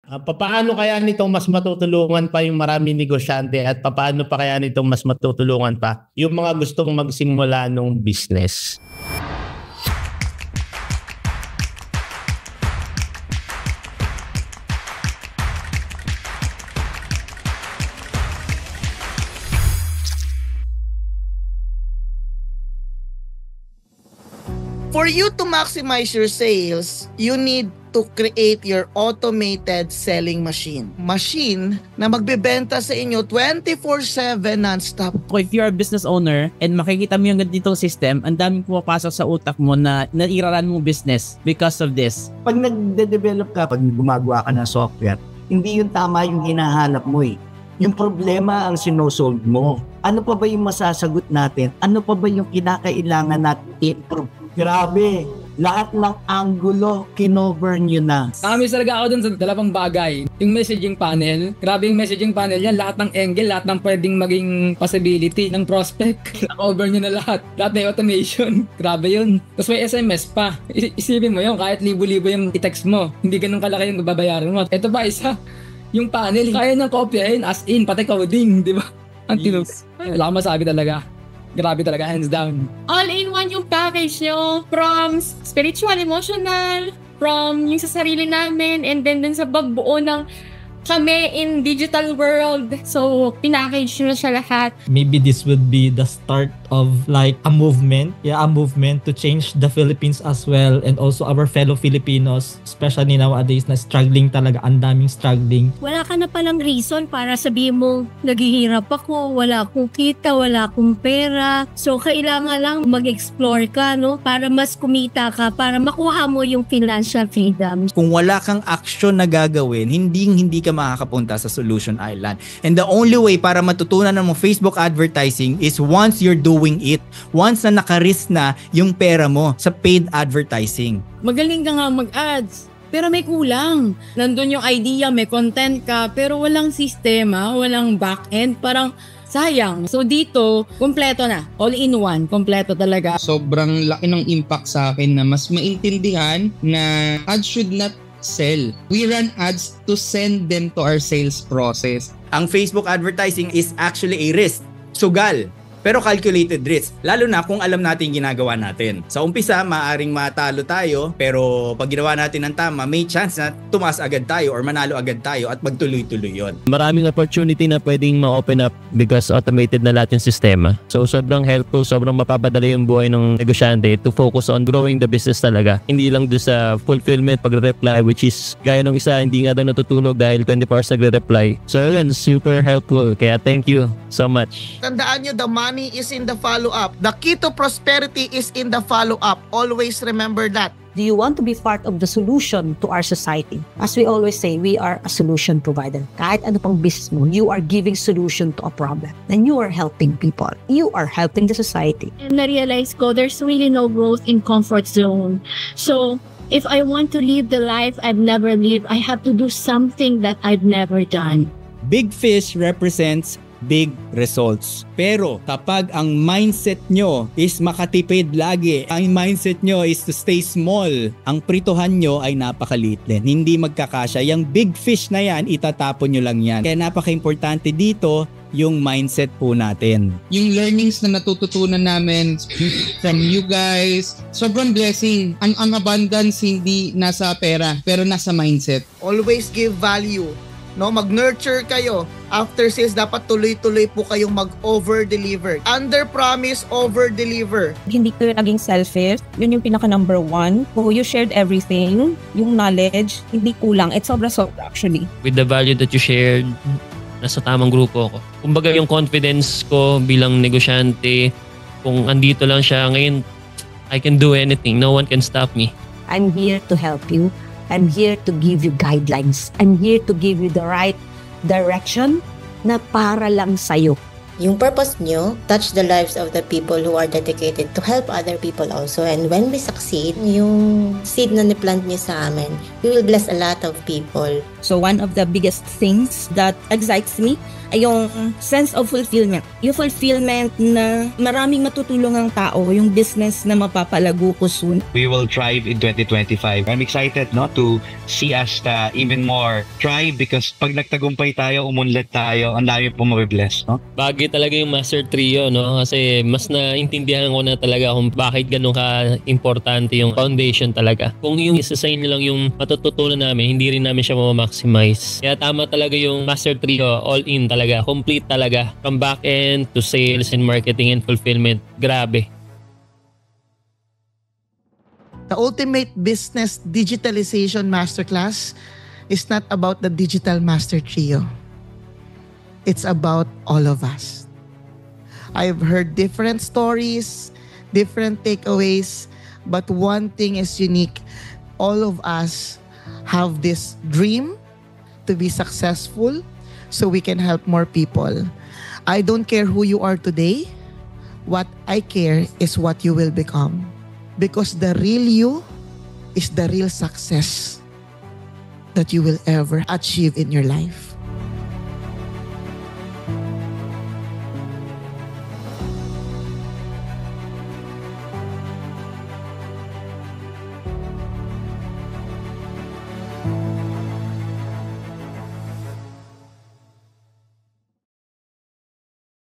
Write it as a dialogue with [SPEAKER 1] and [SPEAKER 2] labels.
[SPEAKER 1] Papaano kaya nitong mas matutulungan pa yung maraming negosyante at papaano pa kaya nitong mas matutulungan pa yung mga gustong magsimula ng business?
[SPEAKER 2] For you to maximize your sales, you need to create your automated selling machine. Machine na magbebenta sa inyo 24/7 non-stop.
[SPEAKER 3] If you're a business owner and makikita mo yung ganitong system, ang daming pumapasok sa utak mo na nairaran mo business because of this.
[SPEAKER 4] Pag nagde-develop ka, pag gumagawa ka ng software, hindi yung tama yung hinahanap mo eh. Yung problema ang sinosolve mo. Ano pa ba yung masasagot natin? Ano pa ba yung kinakailangan natin i-improve? Grabe, lahat ng angulo, kinover nyo na.
[SPEAKER 5] Nakamiss talaga ako dun sa dalawang bagay. Yung messaging panel, grabe yung messaging panel yan. Lahat ng angle, lahat ng pwedeng maging possibility ng prospect. Na-cover nyo na lahat. Lahat may automation. Grabe yun. Tapos may SMS pa. Isipin mo yun, kahit libo-libo yung i-text mo. Hindi ganun kalaki yung babayaran mo. Ito pa isa, yung panel, kaya nang kopyahin as in, pati coding, di ba? Ang yes. Wala akong masabi talaga. Grabe talaga, hands down.
[SPEAKER 6] All-in-one yung package nyo, from spiritual, emotional, from yung sa sarili namin, and then dun sa pagbuo ng kami in digital world. So, pinackage nyo siya lahat.
[SPEAKER 7] Maybe this would be the start of like a movement. Yeah, a movement to change the Philippines as well and also our fellow Filipinos, especially nowadays na struggling talaga, ang daming struggling.
[SPEAKER 8] Wala ka na palang reason para sabihin mo, naghihirap ako, wala akong kita, wala akong pera. So, kailangan lang mag-explore ka, no? Para mas kumita ka, para makuha mo yung financial freedom.
[SPEAKER 9] Kung wala kang action na gagawin, hindi ka makakapunta sa Solution Island. And the only way para matutunan mo Facebook advertising is once you're doing it. Once na naka-risk na yung pera mo sa paid advertising.
[SPEAKER 10] Magaling ka nga mag-ads, pero may kulang. Nandun yung idea, may content ka, pero walang sistema, walang back-end, parang sayang. So dito, kompleto na. All-in-one, kompleto talaga.
[SPEAKER 11] Sobrang laki ng impact sa akin na mas maintindihan na ads should not sell. We run ads to send them to our sales process.
[SPEAKER 9] Ang Facebook advertising is actually a risk. Sugal. Pero calculated risk. Lalo na kung alam natin ginagawa natin. Sa umpisa, maaring matalo tayo, pero pag ginawa natin ng tama, may chance na tumaas agad tayo or manalo agad tayo at magtuloy-tuloy yon.
[SPEAKER 1] Maraming opportunity na pwedeng ma-open up because automated na lahat yung sistema. So sobrang helpful, sobrang mapapadali yung buhay ng negosyante to focus on growing the business talaga. Hindi lang doon sa fulfillment, pagre-reply, which is gaya ng isa, hindi nga daw natutulog dahil 24 hours nagre-reply. So yun, super helpful. Kaya thank you so much.
[SPEAKER 2] Tandaan nyo, the money is in the follow-up. The key to prosperity is in the follow-up. Always remember that.
[SPEAKER 8] Do you want to be part of the solution to our society? As we always say, we are a solution provider. Kahit ano pang business mo, you are giving solution to a problem. And you are helping people. You are helping the society.
[SPEAKER 6] And na-realize ko, there's really no growth in comfort zone. So, if I want to live the life I've never lived, I have to do something that I've never done.
[SPEAKER 9] Big fish represents big results. Pero kapag ang mindset nyo is makatipid lagi, ang mindset nyo is to stay small, ang prituhan nyo ay napakaliit din. Hindi magkakasya. Yung big fish na yan, itatapon nyo lang yan. Kaya napaka-importante dito, yung mindset po natin.
[SPEAKER 11] Yung learnings na natututunan namin from you guys, sobrang blessing. Ang abundance hindi nasa pera, pero nasa mindset.
[SPEAKER 2] Always give value. No, mag-nurture kayo. After sales, dapat tuloy-tuloy po kayong mag-over-deliver. Under-promise, over-deliver.
[SPEAKER 12] Hindi kayo naging selfish. Yun yung pinaka number one. So you shared everything. Yung knowledge, hindi kulang. It's sobra-sobra actually.
[SPEAKER 13] With the value that you shared, nasa tamang grupo ako. Kumbaga yung confidence ko bilang negosyante, kung andito lang siya ngayon, I can do anything. No one can stop me.
[SPEAKER 8] I'm here to help you. I'm here to give you guidelines. I'm here to give you the right direction na para lang sa'yo.
[SPEAKER 14] yung purpose nyo, touch the lives of the people who are dedicated to help other people also. And when we succeed, yung seed na ni-plant nyo sa amin, we will bless a lot of people.
[SPEAKER 12] So one of the biggest things that excites me ay yung sense of fulfillment. Yung fulfillment na maraming matutulong ang tao, yung business na mapapalago ko soon.
[SPEAKER 15] We will thrive in 2025. I'm excited to see us even more thrive because pag nagtagumpay tayo, umunlad tayo, ang dami po mabibless.
[SPEAKER 13] Bagay talaga yung Master Trio, kasi mas naintindihan ko na talaga kung bakit ganun ka-importante yung foundation talaga. Kung yung isa sa inyo lang yung matututunan namin, hindi rin namin siya ma-maximize. Kaya tama talaga yung Master Trio, all in talaga, complete talaga. From back end to sales and marketing and fulfillment. Grabe.
[SPEAKER 2] The Ultimate Business Digitalization Masterclass is not about the Digital Master Trio. It's about all of us. I've heard different stories, different takeaways, but one thing is unique. All of us have this dream to be successful so we can help more people. I don't care who you are today. What I care is what you will become. Because the real you is the real success that you will ever achieve in your life.